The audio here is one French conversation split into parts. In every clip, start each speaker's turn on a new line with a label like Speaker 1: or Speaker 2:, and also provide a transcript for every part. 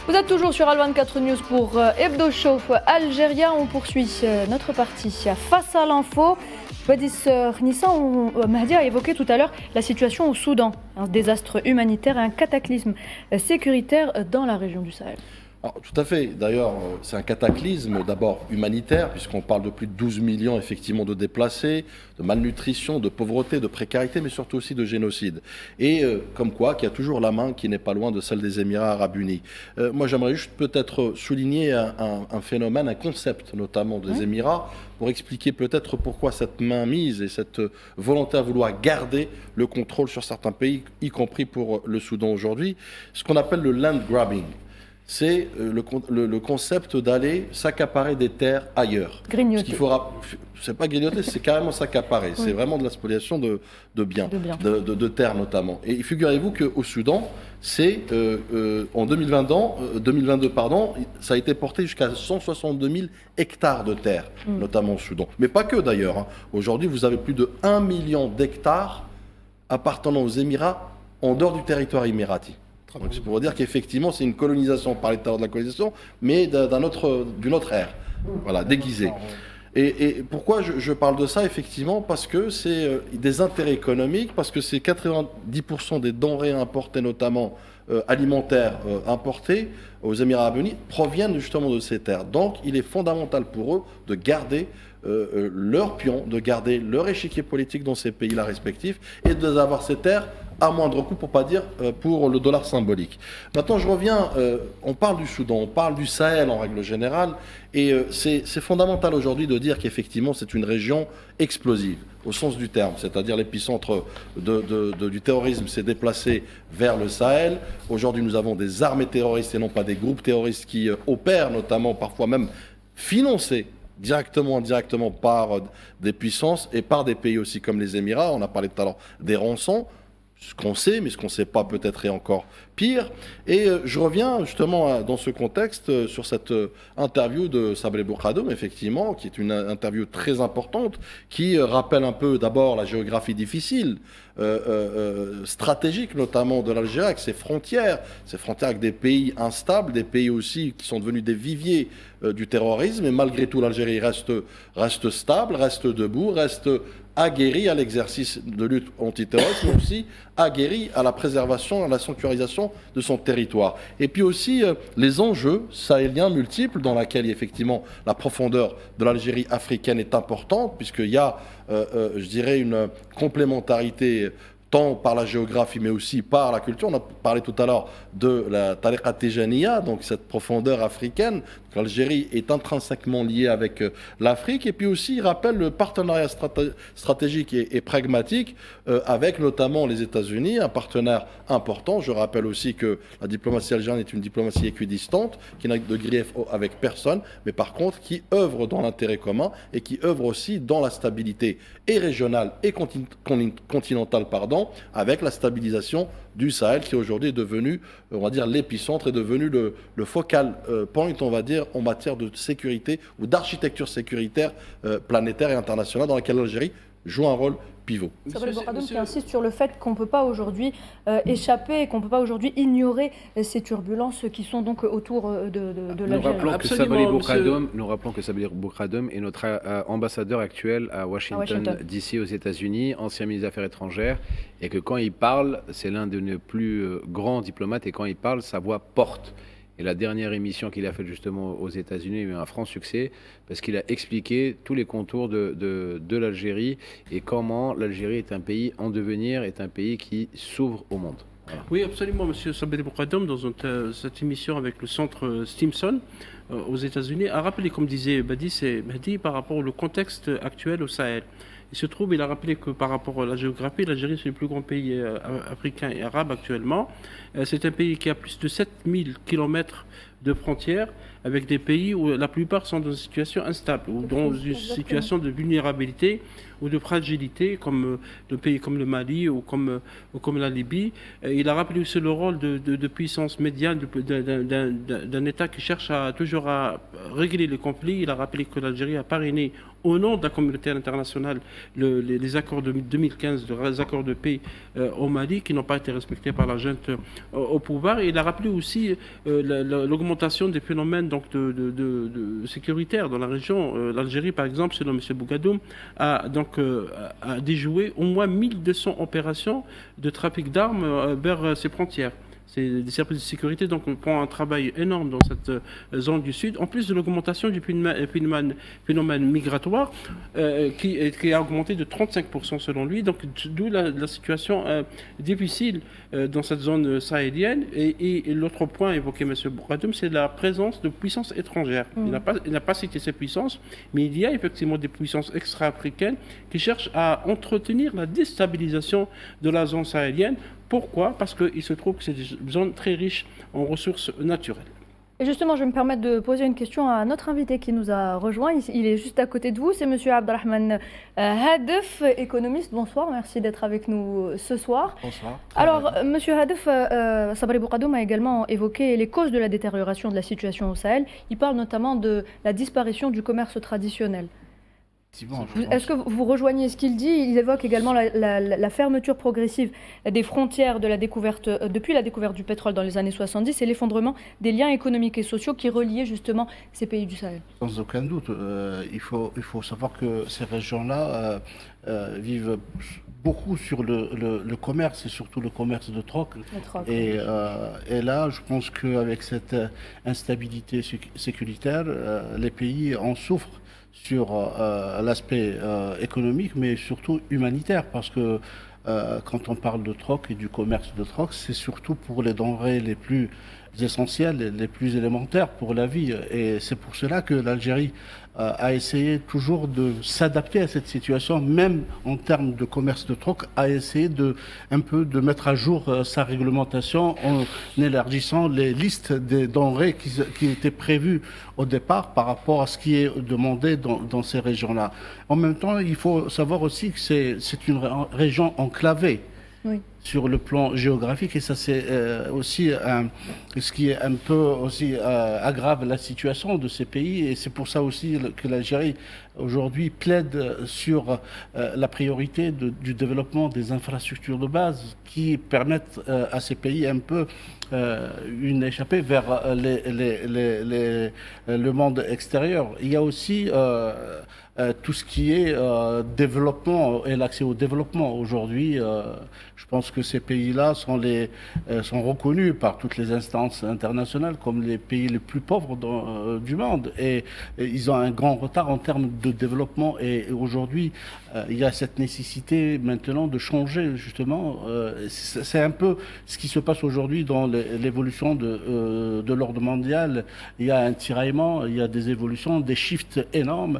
Speaker 1: Vous êtes toujours sur Al24 News pour Hebdo Chauffe Algérien. On poursuit notre partie face à l'info. Badis Nissa, Mahdi a évoqué tout à l'heure la situation au Soudan. Un désastre humanitaire et un cataclysme sécuritaire dans la région du Sahel.
Speaker 2: Alors, tout à fait. D'ailleurs, c'est un cataclysme d'abord humanitaire, puisqu'on parle de plus de 12 millions effectivement de déplacés, de malnutrition, de pauvreté, de précarité, mais surtout aussi de génocide. Et comme quoi, qu'il y a toujours la main qui n'est pas loin de celle des Émirats arabes unis. Moi, j'aimerais juste peut-être souligner un phénomène, un concept notamment des Émirats, pour expliquer peut-être pourquoi cette mainmise et cette volonté à vouloir garder le contrôle sur certains pays, y compris pour le Soudan aujourd'hui, ce qu'on appelle le land grabbing. C'est le concept d'aller s'accaparer des terres ailleurs.
Speaker 1: Grignoter.
Speaker 2: C'est pas grignoter, c'est carrément s'accaparer. Oui. C'est vraiment de la spoliation de biens, de terres notamment. Et figurez-vous qu'au Soudan, c'est en 2022, ça a été porté jusqu'à 162 000 hectares de terres, notamment au Soudan. Mais pas que d'ailleurs. Aujourd'hui, vous avez plus de 1 million d'hectares appartenant aux Émirats en dehors du territoire émirati. Donc c'est pour dire qu'effectivement, c'est une colonisation, on parlait tout à l'heure de la colonisation, mais d'une autre ère, voilà, déguisée. Et pourquoi je parle de ça, effectivement, parce que c'est des intérêts économiques, parce que c'est 90% des denrées importées, notamment alimentaires importées aux Émirats arabes unis, proviennent justement de ces terres. Donc il est fondamental pour eux de garder leur pion, de garder leur échiquier politique dans ces pays-là respectifs et d'avoir ces terres à moindre coût, pour pas dire pour le dollar symbolique. Maintenant, je reviens, on parle du Soudan, on parle du Sahel en règle générale, et c'est fondamental aujourd'hui de dire qu'effectivement c'est une région explosive, au sens du terme, c'est-à-dire l'épicentre du terrorisme s'est déplacé vers le Sahel. Aujourd'hui, nous avons des armées terroristes et non pas des groupes terroristes qui opèrent, notamment parfois même financés directement, indirectement par des puissances et par des pays aussi comme les Émirats. On a parlé tout à l'heure des rançons. Ce qu'on sait, mais ce qu'on ne sait pas peut-être est encore pire. Et je reviens justement dans ce contexte sur cette interview de Sabri Boukhadoum, effectivement, qui est une interview très importante, qui rappelle un peu d'abord la géographie difficile, stratégique notamment de l'Algérie, avec ses frontières avec des pays instables, des pays aussi qui sont devenus des viviers du terrorisme. Et malgré tout, l'Algérie reste stable, reste debout, reste aguerri à l'exercice de lutte antiterroriste, mais aussi aguerri à la préservation, à la sanctuarisation de son territoire. Et puis aussi les enjeux sahéliens multiples, dans lesquels effectivement la profondeur de l'Algérie africaine est importante, puisqu'il y a, je dirais, une complémentarité tant par la géographie, mais aussi par la culture. On a parlé tout à l'heure de la tariqa tijaniya, donc cette profondeur africaine. L'Algérie est intrinsèquement liée avec l'Afrique. Et puis aussi, il rappelle le partenariat stratégique et pragmatique avec notamment les États-Unis, un partenaire important. Je rappelle aussi que la diplomatie algérienne est une diplomatie équidistante, qui n'a de grief avec personne, mais par contre qui œuvre dans l'intérêt commun et qui œuvre aussi dans la stabilité et régionale et continentale, avec la stabilisation du Sahel, qui aujourd'hui est devenu, on va dire, l'épicentre, est devenu le focal point, on va dire, en matière de sécurité ou d'architecture sécuritaire planétaire et internationale, dans laquelle l'Algérie joue un rôle pivot.
Speaker 1: Sabri Boukhadoum qui insiste sur le fait qu'on ne peut pas aujourd'hui échapper et qu'on ne peut pas aujourd'hui ignorer ces turbulences qui sont donc autour de l'Algérie.
Speaker 3: Nous rappelons que Sabri Boukhadoum est notre ambassadeur actuel à Washington, D.C. aux États-Unis, ancien ministre des Affaires étrangères, et que quand il parle, c'est l'un de nos plus grands diplomates, et quand il parle, sa voix porte. Et la dernière émission qu'il a faite justement aux États-Unis a eu un franc succès parce qu'il a expliqué tous les contours de l'Algérie et comment l'Algérie est un pays en devenir, est un pays qui s'ouvre au monde.
Speaker 4: Voilà. Oui, absolument, M. Sabri Boukhadoum, dans cette émission avec le centre Stimson aux États-Unis, a rappelé, comme disait Mahdi, par rapport au contexte actuel au Sahel. Il se trouve, il a rappelé que par rapport à la géographie, l'Algérie c'est le plus grand pays africain et arabe actuellement. C'est un pays qui a plus de 7000 km de frontières avec des pays où la plupart sont dans une situation instable ou dans une situation de vulnérabilité ou de fragilité, comme le pays comme le Mali ou comme la Libye. Il a rappelé aussi le rôle de puissance médiane d'un État qui cherche toujours à régler les conflits. Il a rappelé que l'Algérie a parrainé au nom de la communauté internationale les accords de 2015, les accords de paix au Mali qui n'ont pas été respectés par la junte au pouvoir. Et il a rappelé aussi l'augmentation des phénomènes donc, de sécuritaires dans la région. L'Algérie, par exemple, selon M. Bougadoum, a déjoué au moins 1200 opérations de trafic d'armes vers ses frontières. C'est des services de sécurité, donc on prend un travail énorme dans cette zone du Sud, en plus de l'augmentation du phénomène migratoire qui a augmenté de 35% selon lui, donc d'où la situation difficile dans cette zone sahélienne. Et l'autre point évoqué M. Bouradoum, c'est la présence de puissances étrangères. Il n'a pas cité ces puissances, mais il y a effectivement des puissances extra-africaines qui cherchent à entretenir la déstabilisation de la zone sahélienne. Pourquoi ? Parce qu'il se trouve que c'est des zones très riches en ressources naturelles.
Speaker 1: Et justement, je vais me permettre de poser une question à notre invité qui nous a rejoint. Il est juste à côté de vous, c'est M. Abdelrahman Hadef, économiste. Bonsoir, merci d'être avec nous ce soir.
Speaker 5: Bonsoir.
Speaker 1: Alors, M. Hadef, Sabri Boukadoum a également évoqué les causes de la détérioration de la situation au Sahel. Il parle notamment de la disparition du commerce traditionnel. Est-ce que vous rejoignez ce qu'il dit ? Il évoque également la fermeture progressive des frontières depuis la découverte du pétrole dans les années 70 et l'effondrement des liens économiques et sociaux qui reliaient justement ces pays du Sahel.
Speaker 5: Sans aucun doute. Il faut savoir que ces régions-là vivent beaucoup sur le commerce et surtout le commerce de troc. Et là, je pense qu'avec cette instabilité sécuritaire, les pays en souffrent sur l'aspect économique, mais surtout humanitaire, parce que quand on parle de troc et du commerce de troc, c'est surtout pour les denrées les plus essentielles, les plus élémentaires pour la vie. Et c'est pour cela que l'Algérie a essayé toujours de s'adapter à cette situation, même en termes de commerce de troc, a essayé un peu de mettre à jour sa réglementation en élargissant les listes des denrées qui étaient prévues au départ par rapport à ce qui est demandé dans ces régions-là. En même temps, il faut savoir aussi que c'est une région enclavée. Oui. Sur le plan géographique, et ça c'est aussi ce qui est un peu aussi aggrave la situation de ces pays, et c'est pour ça aussi que l'Algérie aujourd'hui plaide sur la priorité du développement des infrastructures de base qui permettent à ces pays un peu une échappée vers le monde extérieur. Il y a aussi tout ce qui est développement et l'accès au développement. Aujourd'hui, je pense que ces pays-là sont reconnus par toutes les instances internationales comme les pays les plus pauvres du monde. Et ils ont un grand retard en termes de développement. Et aujourd'hui, il y a cette nécessité maintenant de changer, justement. C'est un peu ce qui se passe aujourd'hui dans l'évolution de l'ordre mondial. Il y a un tiraillement, il y a des évolutions, des shifts énormes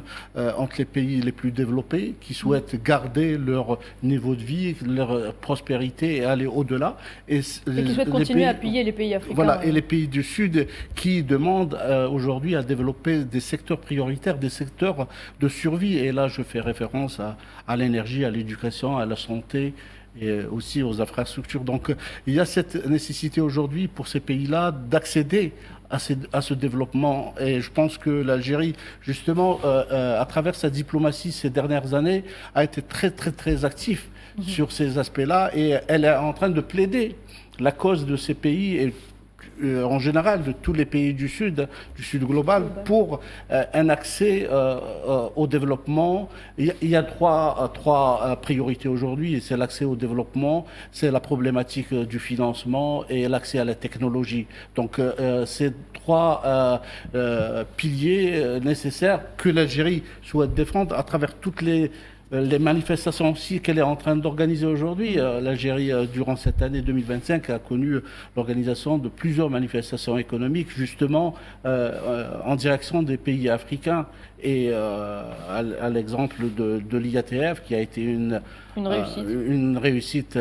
Speaker 5: entre les pays les plus développés qui souhaitent garder leur niveau de vie, leur prospérité et aller au-delà.
Speaker 1: Et qui souhaitent continuer à appuyer les pays africains.
Speaker 5: Voilà, et les pays du Sud qui demandent aujourd'hui à développer des secteurs prioritaires, des secteurs de survie. Et là, je fais référence à l'énergie, à l'éducation, à la santé et aussi aux infrastructures. Donc, il y a cette nécessité aujourd'hui pour ces pays-là d'accéder à ce développement. Et je pense que l'Algérie, justement, à travers sa diplomatie ces dernières années, a été très, très, très active sur ces aspects-là. Et elle est en train de plaider la cause de ces pays et en général de tous les pays du Sud global, pour un accès au développement. Il y a trois priorités aujourd'hui, et c'est l'accès au développement, c'est la problématique du financement et l'accès à la technologie. Donc ces trois piliers nécessaires que l'Algérie souhaite défendre à travers toutes les les manifestations aussi qu'elle est en train d'organiser aujourd'hui. L'Algérie, durant cette année 2025, a connu l'organisation de plusieurs manifestations économiques, justement en direction des pays africains. Et à l'exemple de l'IATF, qui a été une réussite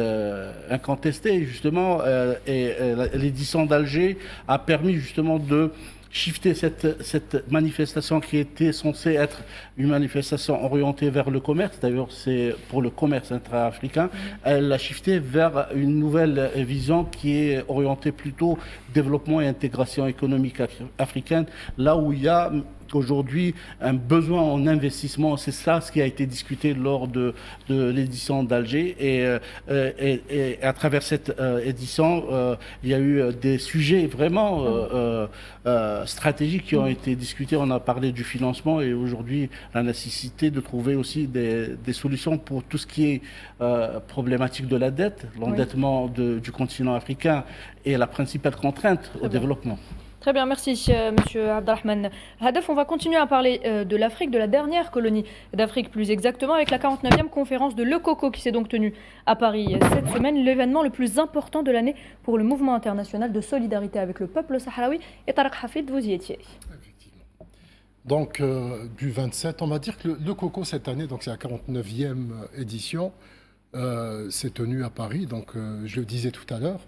Speaker 5: incontestée, justement, et l'édition d'Alger a permis justement de shifter cette manifestation qui était censée être une manifestation orientée vers le commerce. D'ailleurs, c'est pour le commerce intra-africain. Elle l'a shifté vers une nouvelle vision qui est orientée plutôt développement et intégration économique africaine, là où il y a aujourd'hui un besoin en investissement. C'est ça ce qui a été discuté lors de l'édition d'Alger. Et à travers cette édition, il y a eu des sujets vraiment stratégiques qui ont été discutés. On a parlé du financement et aujourd'hui la nécessité de trouver aussi des solutions pour tout ce qui est problématique de la dette, l'endettement du continent africain est la principale contrainte au développement.
Speaker 1: Très bien, merci Monsieur Abdelrahman Hadef. On va continuer à parler de l'Afrique, de la dernière colonie d'Afrique plus exactement, avec la 49e conférence de Le Coco qui s'est donc tenue à Paris cette semaine, l'événement le plus important de l'année pour le mouvement international de solidarité avec le peuple sahraoui. Et Tarek Hafid, vous y étiez.
Speaker 6: Effectivement. Donc du 27, on va dire que le Coco cette année, donc c'est la 49e édition, s'est tenue à Paris, donc je le disais tout à l'heure.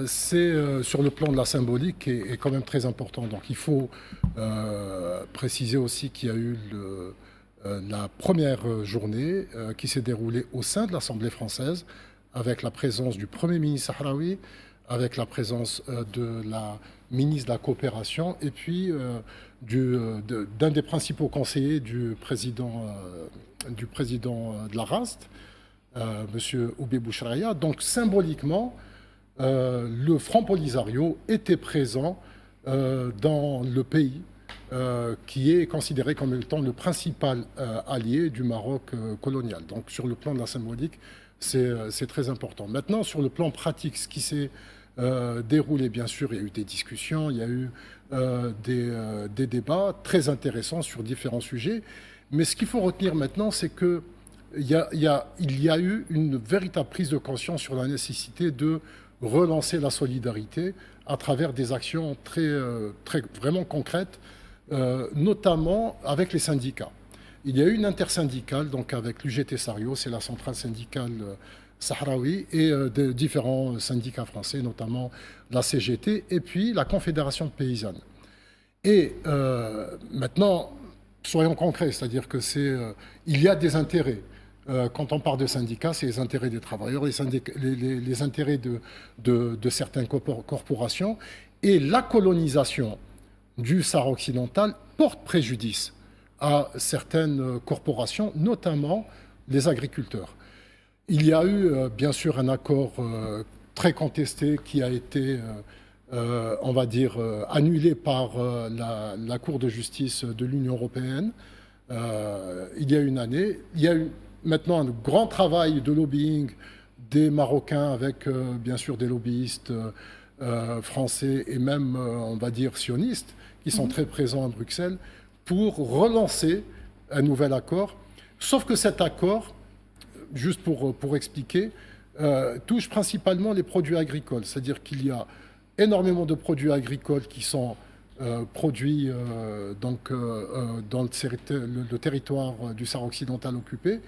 Speaker 6: C'est sur le plan de la symbolique est quand même très important. Donc il faut préciser aussi qu'il y a eu la première journée qui s'est déroulée au sein de l'Assemblée française avec la présence du Premier ministre sahraoui, avec la présence de la ministre de la Coopération et puis d'un des principaux conseillers du président de la RAST, M. Oubé Bouchraya. Donc symboliquement, le Front Polisario était présent dans le pays qui est considéré comme étant le principal allié du Maroc colonial. Donc sur le plan de la symbolique, c'est très important. Maintenant, sur le plan pratique, ce qui s'est déroulé, bien sûr, il y a eu des discussions, il y a eu des débats très intéressants sur différents sujets. Mais ce qu'il faut retenir maintenant, c'est que il y a eu une véritable prise de conscience sur la nécessité de relancer la solidarité à travers des actions vraiment concrètes, notamment avec les syndicats. Il y a eu une intersyndicale, donc avec l'UGT Sario, c'est la centrale syndicale sahraoui, et de différents syndicats français, notamment la CGT, et puis la Confédération paysanne. Et maintenant, soyons concrets, c'est-à-dire que il y a des intérêts. Quand on parle de syndicats, c'est les intérêts des travailleurs, les intérêts de certaines corporations. Et la colonisation du Sahara occidental porte préjudice à certaines corporations, notamment les agriculteurs. Il y a eu, bien sûr, un accord très contesté qui a été, on va dire, annulé par la Cour de justice de l'Union européenne il y a une année. Il y a eu maintenant un grand travail de lobbying des Marocains avec bien sûr des lobbyistes français et même on va dire sionistes qui sont très présents à Bruxelles pour relancer un nouvel accord. Sauf que cet accord, juste pour expliquer, touche principalement les produits agricoles. C'est-à-dire qu'il y a énormément de produits agricoles qui sont produits dans le territoire du Sahara occidental occupé,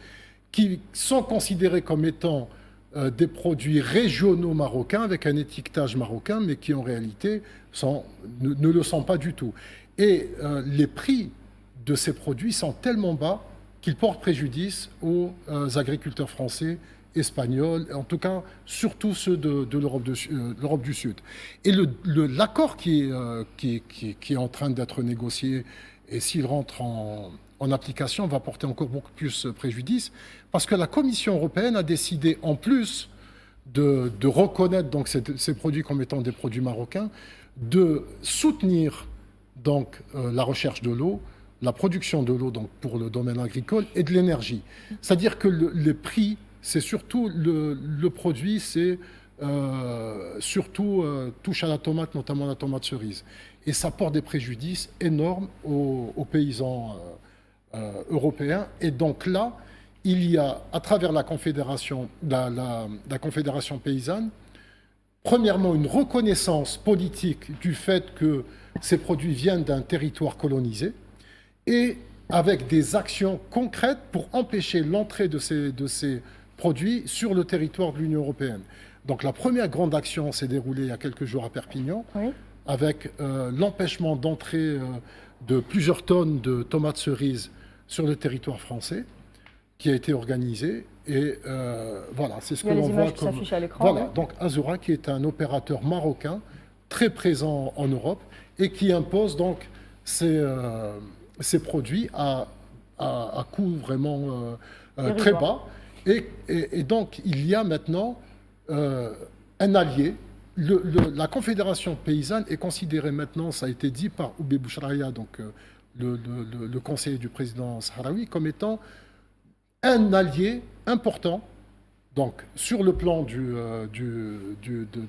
Speaker 6: qui sont considérés comme étant des produits régionaux marocains avec un étiquetage marocain, mais qui en réalité ne le sont pas du tout. Et les prix de ces produits sont tellement bas qu'ils portent préjudice aux agriculteurs français, espagnols, en tout cas surtout ceux de l'Europe du Sud. Et l'accord qui est en train d'être négocié, et s'il rentre en application, va porter encore beaucoup plus préjudice, parce que la Commission européenne a décidé, en plus de reconnaître donc ces produits comme étant des produits marocains, de soutenir donc la recherche de l'eau, la production de l'eau donc pour le domaine agricole et de l'énergie. C'est-à-dire que les prix, c'est surtout le produit, c'est surtout touche à la tomate, notamment la tomate cerise. Et ça porte des préjudices énormes aux paysans européens. Et donc là, il y a, à travers la confédération, la confédération paysanne, premièrement, une reconnaissance politique du fait que ces produits viennent d'un territoire colonisé et avec des actions concrètes pour empêcher l'entrée de ces produits sur le territoire de l'Union européenne. Donc la première grande action s'est déroulée il y a quelques jours à Perpignan, avec l'empêchement d'entrée de plusieurs tonnes de tomates cerises sur le territoire français, qui a été organisé. Et voilà, c'est ce que l'on voit comme...
Speaker 1: à l'écran,
Speaker 6: voilà, donc Azura, qui est un opérateur marocain très présent en Europe et qui impose donc ces produits à coût vraiment très bas. Et donc, il y a maintenant un allié. La Confédération paysanne est considérée maintenant, ça a été dit par Oubé Bouchraya, donc le conseiller du président sahraoui, comme étant un allié important, donc sur le plan de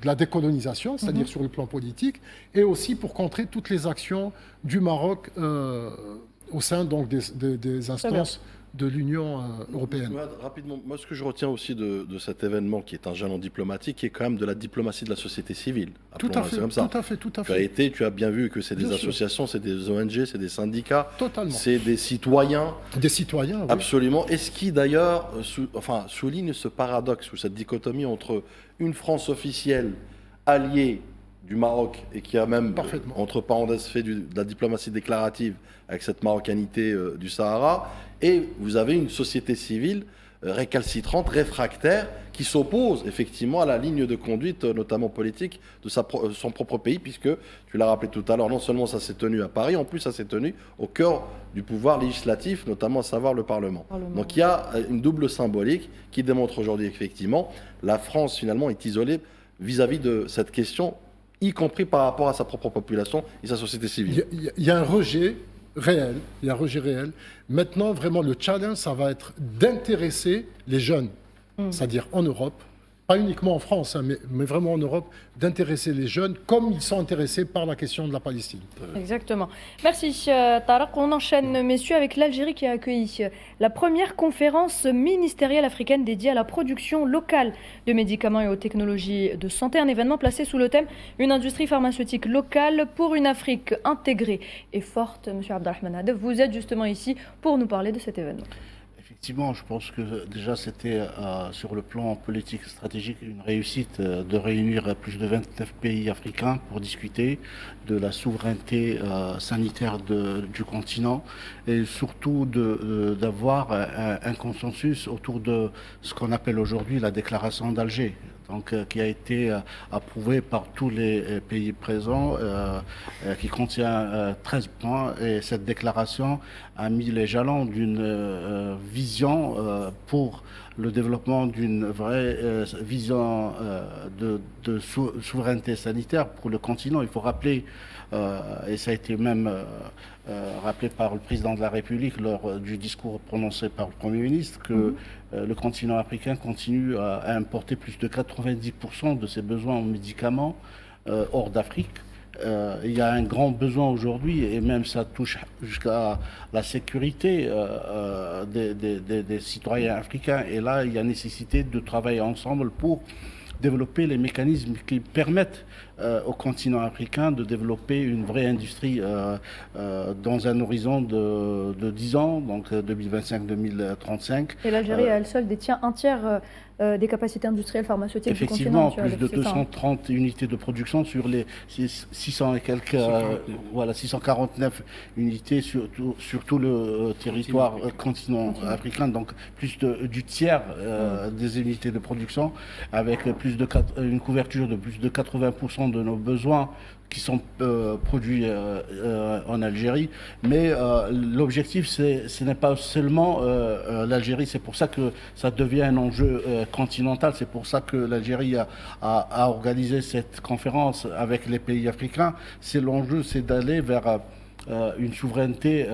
Speaker 6: la décolonisation, c'est-à-dire sur le plan politique, et aussi pour contrer toutes les actions du Maroc au sein donc, des instances de l'Union européenne.
Speaker 2: Rapidement, moi ce que je retiens aussi de cet événement qui est un jalon diplomatique, qui est quand même de la diplomatie de la société civile.
Speaker 6: Tout à fait,
Speaker 2: comme ça.
Speaker 6: tout à fait.
Speaker 2: Tu as bien vu que c'est des associations, c'est des ONG, c'est des syndicats, c'est des citoyens.
Speaker 6: Des citoyens, oui.
Speaker 2: Absolument. Et ce qui d'ailleurs souligne ce paradoxe ou cette dichotomie entre une France officielle alliée du Maroc et qui a même, entre parenthèses, fait de la diplomatie déclarative avec cette marocanité du Sahara, et vous avez une société civile récalcitrante, réfractaire, qui s'oppose effectivement à la ligne de conduite, notamment politique, de son propre pays, puisque, tu l'as rappelé tout à l'heure, non seulement ça s'est tenu à Paris, en plus ça s'est tenu au cœur du pouvoir législatif, notamment à savoir le Parlement. Donc il y a une double symbolique qui démontre aujourd'hui effectivement la France finalement est isolée vis-à-vis de cette question, y compris par rapport à sa propre population et sa société civile.
Speaker 6: Il y a un rejet réel. Il y a un rejet réel. Maintenant, vraiment, le challenge, ça va être d'intéresser les jeunes, c'est-à-dire en Europe, pas uniquement en France, hein, mais vraiment en Europe, d'intéresser les jeunes comme ils sont intéressés par la question de la Palestine.
Speaker 1: Exactement. Merci Tarek. On enchaîne, messieurs, avec l'Algérie qui a accueilli la première conférence ministérielle africaine dédiée à la production locale de médicaments et aux technologies de santé. Un événement placé sous le thème « Une industrie pharmaceutique locale pour une Afrique intégrée et forte ». Monsieur Abdelrahman Hadef, vous êtes justement ici pour nous parler de cet événement.
Speaker 5: Effectivement, je pense que déjà c'était sur le plan politique et stratégique une réussite de réunir plus de 29 pays africains pour discuter de la souveraineté sanitaire du continent et surtout d'avoir un consensus autour de ce qu'on appelle aujourd'hui la déclaration d'Alger. Donc, qui a été approuvé par tous les pays présents, qui contient 13 points. Et cette déclaration a mis les jalons d'une vision pour le développement d'une vraie vision de souveraineté sanitaire pour le continent. Il faut rappeler, et ça a été même rappelé par le président de la République lors du discours prononcé par le Premier ministre, que le continent africain continue à importer plus de 90% de ses besoins en médicaments hors d'Afrique. Il y a un grand besoin aujourd'hui, et même ça touche jusqu'à la sécurité des citoyens africains. Et là, il y a nécessité de travailler ensemble pour développer les mécanismes qui permettent au continent africain de développer une vraie industrie dans un horizon de 10 ans, donc 2025-2035.
Speaker 1: Et l'Algérie, à elle seule, détient un tiers des capacités industrielles pharmaceutiques du
Speaker 5: continent.
Speaker 1: Effectivement,
Speaker 5: plus de 230 unités de production sur les 600 et quelques, 649 unités sur tout le territoire continent africain, donc plus du tiers des unités de production, avec une couverture de plus de 80% de nos besoins qui sont produits en Algérie. Mais l'objectif, ce n'est pas seulement l'Algérie, c'est pour ça que ça devient un enjeu continental, c'est pour ça que l'Algérie a organisé cette conférence avec les pays africains. L'enjeu, c'est d'aller vers une souveraineté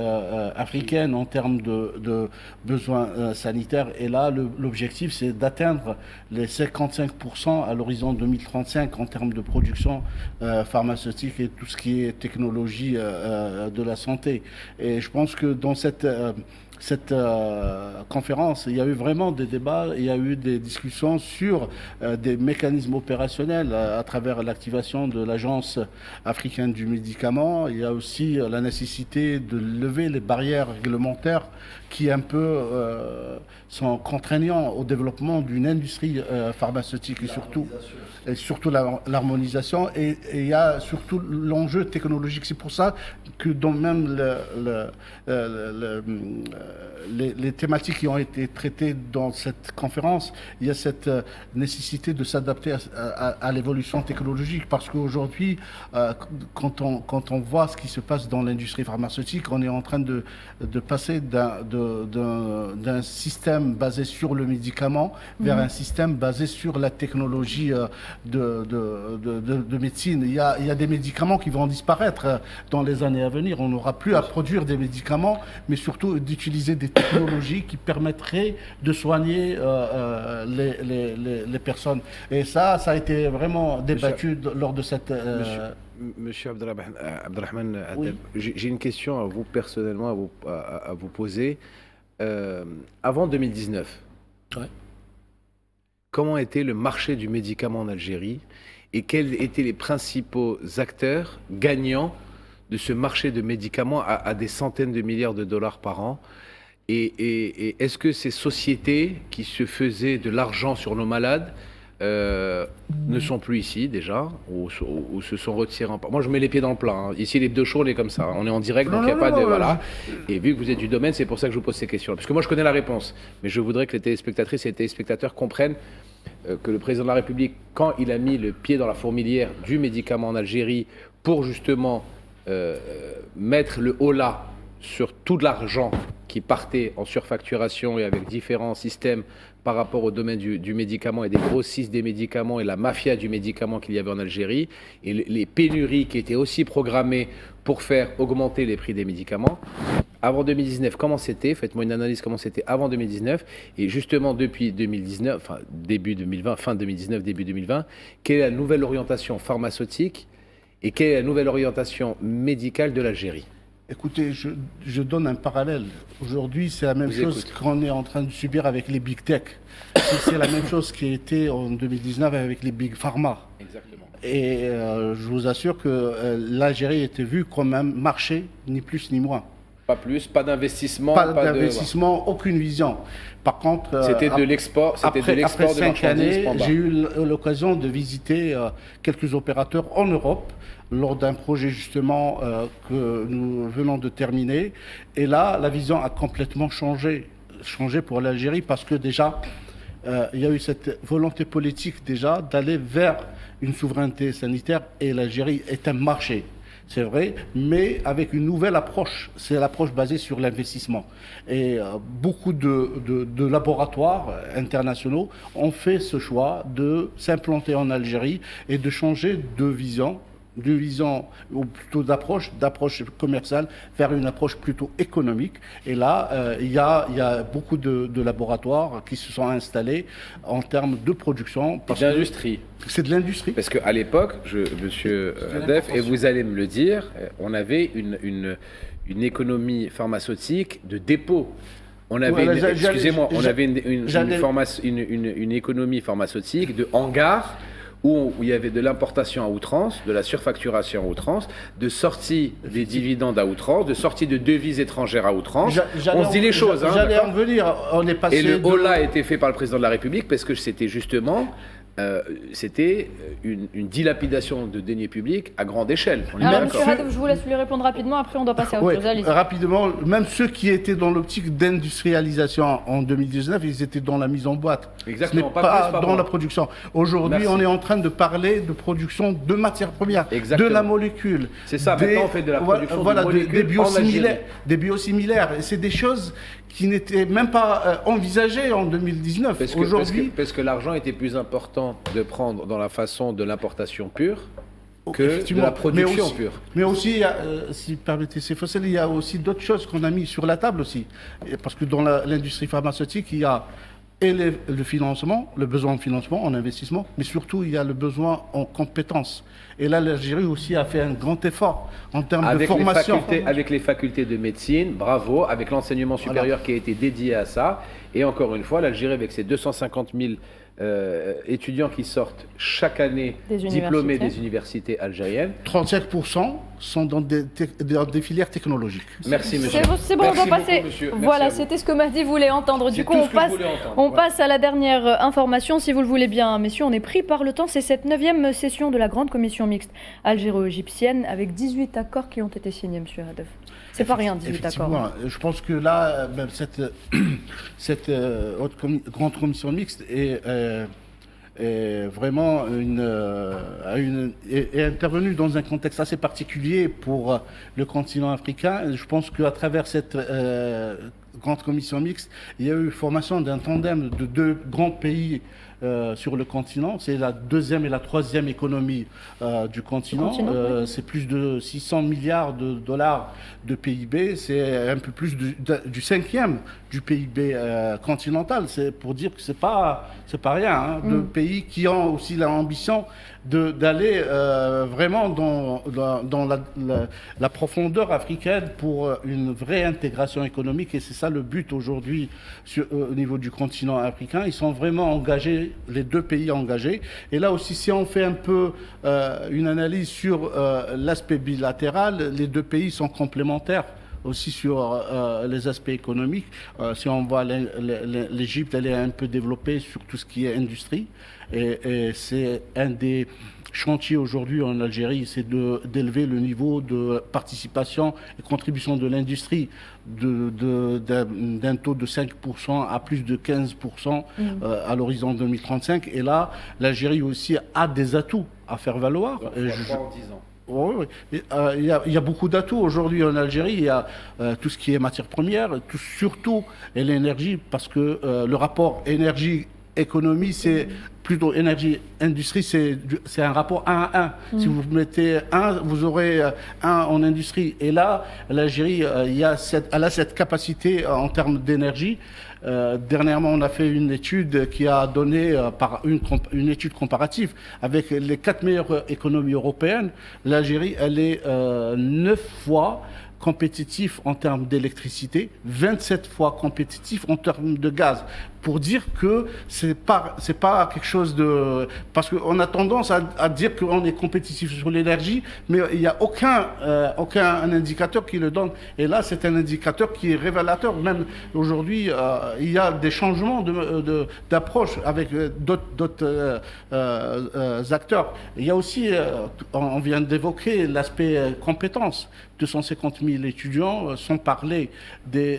Speaker 5: africaine en termes de besoins sanitaires. Et là, l'objectif, c'est d'atteindre les 55% à l'horizon 2035 en termes de production pharmaceutique et tout ce qui est technologie de la santé. Et je pense que dans cette cette conférence, il y a eu vraiment des débats, il y a eu des discussions sur des mécanismes opérationnels à travers l'activation de l'Agence africaine du médicament. Il y a aussi la nécessité de lever les barrières réglementaires qui un peu sont contraignants au développement d'une industrie pharmaceutique et surtout l'harmonisation. Et il y a surtout l'enjeu technologique. C'est pour ça que dans même les thématiques qui ont été traitées dans cette conférence, il y a cette nécessité de s'adapter à l'évolution technologique. Parce qu'aujourd'hui, quand on voit ce qui se passe dans l'industrie pharmaceutique, on est en train de passer d'un système basé sur le médicament vers un système basé sur la technologie de médecine. Il y a des médicaments qui vont disparaître dans les années à venir. On n'aura plus à produire des médicaments, mais surtout d'utiliser des technologies qui permettraient de soigner les personnes. Et ça a été vraiment débattu lors de cette...
Speaker 3: Monsieur Abdelrahman Adeb, j'ai une question à vous personnellement à vous poser. Avant 2019, comment était le marché du médicament en Algérie et quels étaient les principaux acteurs gagnants de ce marché de médicaments à des centaines de milliards de dollars par an? Et est-ce que ces sociétés qui se faisaient de l'argent sur nos malades ne sont plus ici déjà ou se sont retirés Moi je mets les pieds dans le plat. Hein. Ici les deux shows on est comme ça. On est en direct donc il n'y a pas de... Voilà. Et vu que vous êtes du domaine, c'est pour ça que je vous pose ces questions. Parce que moi je connais la réponse. Mais je voudrais que les téléspectatrices et les téléspectateurs comprennent que le président de la République, quand il a mis le pied dans la fourmilière du médicament en Algérie pour justement mettre le holà sur tout l'argent qui partait en surfacturation et avec différents systèmes par rapport au domaine du médicament et des grossistes des médicaments et la mafia du médicament qu'il y avait en Algérie et les pénuries qui étaient aussi programmées pour faire augmenter les prix des médicaments. Avant 2019, comment c'était? Faites-moi une analyse comment c'était avant 2019 et justement depuis 2019, enfin début 2020, fin 2019, début 2020, quelle est la nouvelle orientation pharmaceutique et quelle est la nouvelle orientation médicale de l'Algérie?
Speaker 5: Écoutez, je donne un parallèle. Aujourd'hui, c'est la même chose qu'on est en train de subir avec les big tech. C'est la même chose qui a été en 2019 avec les big pharma.
Speaker 3: Exactement.
Speaker 5: Et je vous assure que l'Algérie était vue comme un marché, ni plus ni moins.
Speaker 3: Pas plus, pas d'investissement.
Speaker 5: Pas d'investissement, aucune vision. Par contre,
Speaker 3: c'était de l'export.
Speaker 5: Après 5 années, j'ai eu l'occasion de visiter quelques opérateurs en Europe lors d'un projet justement que nous venons de terminer. Et là, la vision a complètement changé pour l'Algérie parce que déjà, il y a eu cette volonté politique déjà d'aller vers une souveraineté sanitaire et l'Algérie est un marché. C'est vrai, mais avec une nouvelle approche. C'est l'approche basée sur l'investissement. Et beaucoup de laboratoires internationaux ont fait ce choix de s'implanter en Algérie et de changer de vision, ou plutôt d'approche commerciale vers une approche plutôt économique. Et là, il y a beaucoup de laboratoires qui se sont installés en termes de production.
Speaker 3: D'industrie.
Speaker 5: C'est de l'industrie.
Speaker 3: Parce qu'à l'époque, monsieur Def, et vous allez me le dire, on avait une économie pharmaceutique de dépôt. On avait, on avait une économie pharmaceutique de hangar où il y avait de l'importation à outrance, de la surfacturation à outrance, de sortie des dividendes à outrance, de sortie de devises étrangères à outrance. On se dit les choses.
Speaker 5: J'allais en venir. On est passé
Speaker 3: et le holà a été fait par le président de la République parce que c'était justement... une dilapidation de deniers publics à grande échelle.
Speaker 1: Alors, monsieur Hadeb, je vous laisse lui répondre rapidement, après on doit passer à autre chose.
Speaker 5: Rapidement, même ceux qui étaient dans l'optique d'industrialisation en 2019, ils étaient dans la mise en boîte.
Speaker 3: Exactement,
Speaker 5: pas dans la production. Aujourd'hui, on est en train de parler de production de matières premières, de la molécule.
Speaker 3: C'est ça, maintenant on fait de la production de molécules
Speaker 5: des biosimilaires. Et c'est des choses qui n'étaient même pas envisagées en 2019.
Speaker 3: Parce que l'argent était plus important de prendre dans la façon de l'importation pure que de la production pure.
Speaker 5: Mais aussi, si vous permettez, il y a aussi d'autres choses qu'on a mis sur la table aussi. Parce que dans l'industrie pharmaceutique, il y a et le financement, le besoin en financement, en investissement, mais surtout il y a le besoin en compétences. Et là, l'Algérie aussi a fait un grand effort en termes de formation.
Speaker 3: Avec les facultés de médecine, bravo, avec l'enseignement supérieur qui a été dédié à ça. Et encore une fois, l'Algérie, avec ses 250 000 étudiants qui sortent chaque année diplômés des universités algériennes.
Speaker 5: 35% sont dans des filières technologiques.
Speaker 3: Merci, monsieur.
Speaker 1: C'est bon, on va passer. Voilà, c'était ce que Mahdi voulait entendre. Du coup, on passe à la dernière information, si vous le voulez bien, messieurs. On est pris par le temps. C'est cette 9e session de la grande commission mixte algéro-égyptienne avec 18 accords qui ont été signés, monsieur Hadef. C'est pas rien, 18 accords.
Speaker 5: Je pense que là, même cette grande commission mixte est vraiment est intervenue dans un contexte assez particulier pour le continent africain. Et je pense qu'à travers cette grande commission mixte, il y a eu formation d'un tandem de 2 grands pays sur le continent. C'est la 2e et la 3e économie du continent. C'est plus de 600 milliards de dollars de PIB. C'est un peu plus du 5e du PIB continental. C'est pour dire que c'est pas rien. De pays qui ont aussi l'ambition d'aller vraiment dans la profondeur africaine pour une vraie intégration économique. Et c'est ça le but aujourd'hui au niveau du continent africain. Ils sont vraiment engagés, les 2 pays engagés. Et là aussi, si on fait un peu une analyse sur l'aspect bilatéral, les 2 pays sont complémentaires aussi sur les aspects économiques. Si on voit l'Égypte, elle est un peu développée sur tout ce qui est industrie. Et c'est un des chantiers aujourd'hui en Algérie, c'est d'élever le niveau de participation et contribution de l'industrie d'un taux de 5% à plus de 15% à l'horizon 2035. Et là, l'Algérie aussi a des atouts à faire valoir.
Speaker 3: En 10 ans.
Speaker 5: Oui. Il y a beaucoup d'atouts aujourd'hui en Algérie. Il y a tout ce qui est matières premières, surtout l'énergie, parce que le rapport énergie-économie, c'est plutôt énergie-industrie, c'est un rapport 1 à 1. Si vous mettez 1, vous aurez 1 en industrie. Et là, l'Algérie, elle a cette capacité en termes d'énergie. Dernièrement, on a fait une étude qui a donné, par une étude comparative, avec les 4 meilleures économies européennes. L'Algérie, elle est 9 fois compétitif en termes d'électricité, 27 fois compétitif en termes de gaz. Pour dire que c'est pas quelque chose de... Parce qu'on a tendance à dire qu'on est compétitif sur l'énergie, mais il n'y a aucun indicateur qui le donne. Et là, c'est un indicateur qui est révélateur. Même aujourd'hui, il y a des changements d'approche avec d'autres acteurs. Il y a aussi, on vient d'évoquer l'aspect compétences. 250 000 étudiants, sans parler des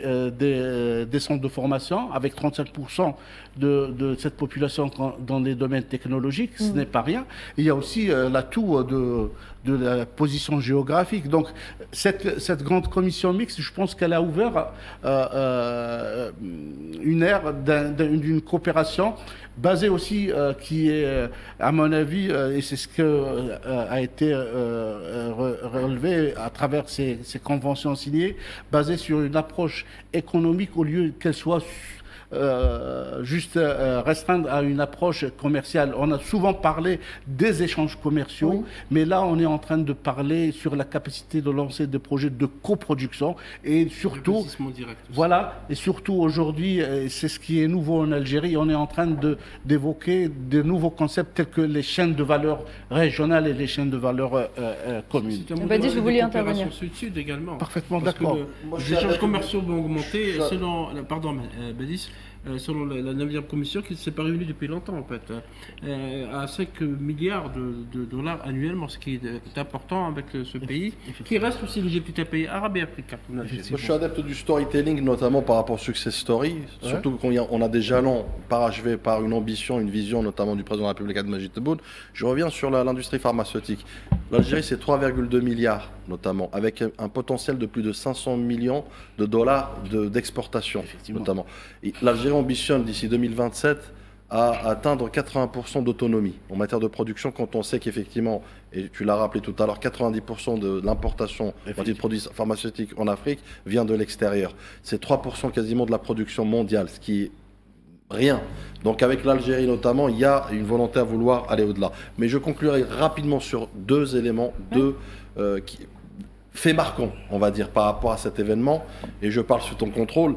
Speaker 5: centres de formation, avec 35% de cette population dans les domaines technologiques, ce n'est pas rien. Et il y a aussi l'atout de la position géographique. Donc, cette grande commission mixte, je pense qu'elle a ouvert une ère d'une coopération basée aussi, qui est, à mon avis, et c'est ce qui a été relevé à travers ces conventions signées, basée sur une approche économique au lieu qu'elle soit juste restreindre à une approche commerciale. On a souvent parlé des échanges commerciaux, mais là on est en train de parler sur la capacité de lancer des projets de coproduction et surtout, et surtout aujourd'hui, c'est ce qui est nouveau en Algérie, on est en train d'évoquer de nouveaux concepts tels que les chaînes de valeur régionales et les chaînes de valeur communes.
Speaker 1: Je voulais intervenir.
Speaker 4: Sud également.
Speaker 5: Parfaitement d'accord.
Speaker 4: Les échanges commerciaux vont augmenter selon, Badis, selon la 9e commission qui ne s'est pas réunie depuis longtemps en fait, à 5 milliards de dollars annuellement, ce qui est important avec ce pays, qui reste aussi l'Égypte, un pays arabe et africain.
Speaker 2: Moi, je suis adepte du storytelling, notamment par rapport au success story, surtout quand on a des jalons parachevés par une ambition, une vision, notamment du président de la République Abdelmadjid Tebboune. Je reviens sur l'industrie pharmaceutique. L'Algérie, c'est 3,2 milliards, notamment, avec un potentiel de plus de 500 millions de dollars d'exportation, notamment. L'Algérie ambitionne d'ici 2027 à atteindre 80% d'autonomie en matière de production, quand on sait qu'effectivement, et tu l'as rappelé tout à l'heure, 90% de l'importation de produits pharmaceutiques en Afrique vient de l'extérieur. C'est 3% quasiment de la production mondiale, ce qui est rien. Donc avec l'Algérie notamment, il y a une volonté à vouloir aller au-delà. Mais je conclurai rapidement sur deux éléments, faits marquants, on va dire, par rapport à cet événement. Et je parle sous ton contrôle.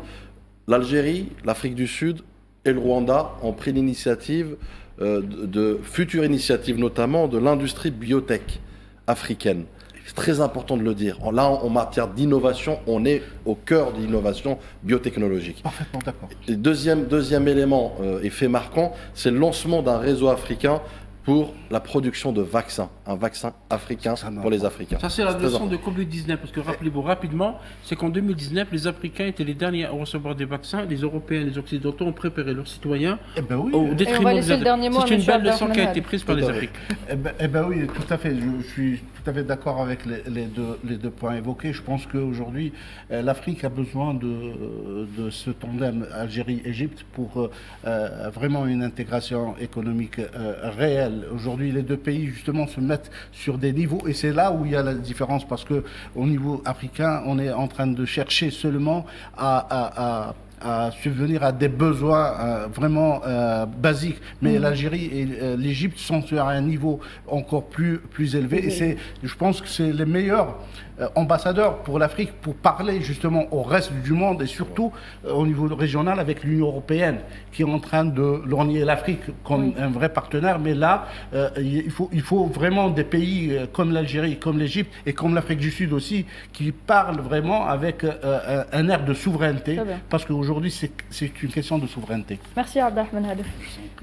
Speaker 2: L'Algérie, l'Afrique du Sud et le Rwanda ont pris l'initiative de futures initiatives, notamment de l'industrie biotech africaine. C'est très important de le dire. Là, en matière d'innovation, on est au cœur de l'innovation biotechnologique.
Speaker 5: Parfaitement d'accord.
Speaker 2: Deuxième élément et fait marquant, c'est le lancement d'un réseau africain pour la production de vaccins, un vaccin africain pour les Africains.
Speaker 4: Ça, c'est la leçon de Covid-19, parce que rappelez-vous rapidement, c'est qu'en 2019, les Africains étaient les derniers à recevoir des vaccins, les Européens et les Occidentaux ont préparé leurs citoyens au détriment des Africains. C'est une belle leçon qui a été prise par les Africains.
Speaker 5: Oui, tout à fait. Je suis tout à fait d'accord avec les deux points évoqués. Je pense qu'aujourd'hui, l'Afrique a besoin de ce tandem Algérie-Égypte pour vraiment une intégration économique réelle. Aujourd'hui, les deux pays, justement, se mettent sur des niveaux, et c'est là où il y a la différence, parce qu'au niveau africain, on est en train de chercher seulement à subvenir à des besoins vraiment basiques. Mais l'Algérie et l'Égypte sont sur un niveau encore plus élevé. Et je pense que c'est les meilleurs ambassadeurs pour l'Afrique pour parler justement au reste du monde, et surtout au niveau régional avec l'Union européenne qui est en train de lorgner l'Afrique comme un vrai partenaire. Mais là, il faut vraiment des pays comme l'Algérie, comme l'Égypte et comme l'Afrique du Sud aussi, qui parlent vraiment avec un air de souveraineté, parce qu'aujourd'hui c'est une question de souveraineté.
Speaker 1: Merci Abdelrahman Hadef.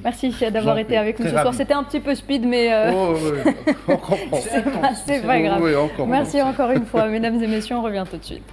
Speaker 1: Merci d'avoir été avec nous ce soir. C'était un petit peu speed, mais c'est pas grave. Merci encore une fois, mesdames et messieurs, on revient tout de suite.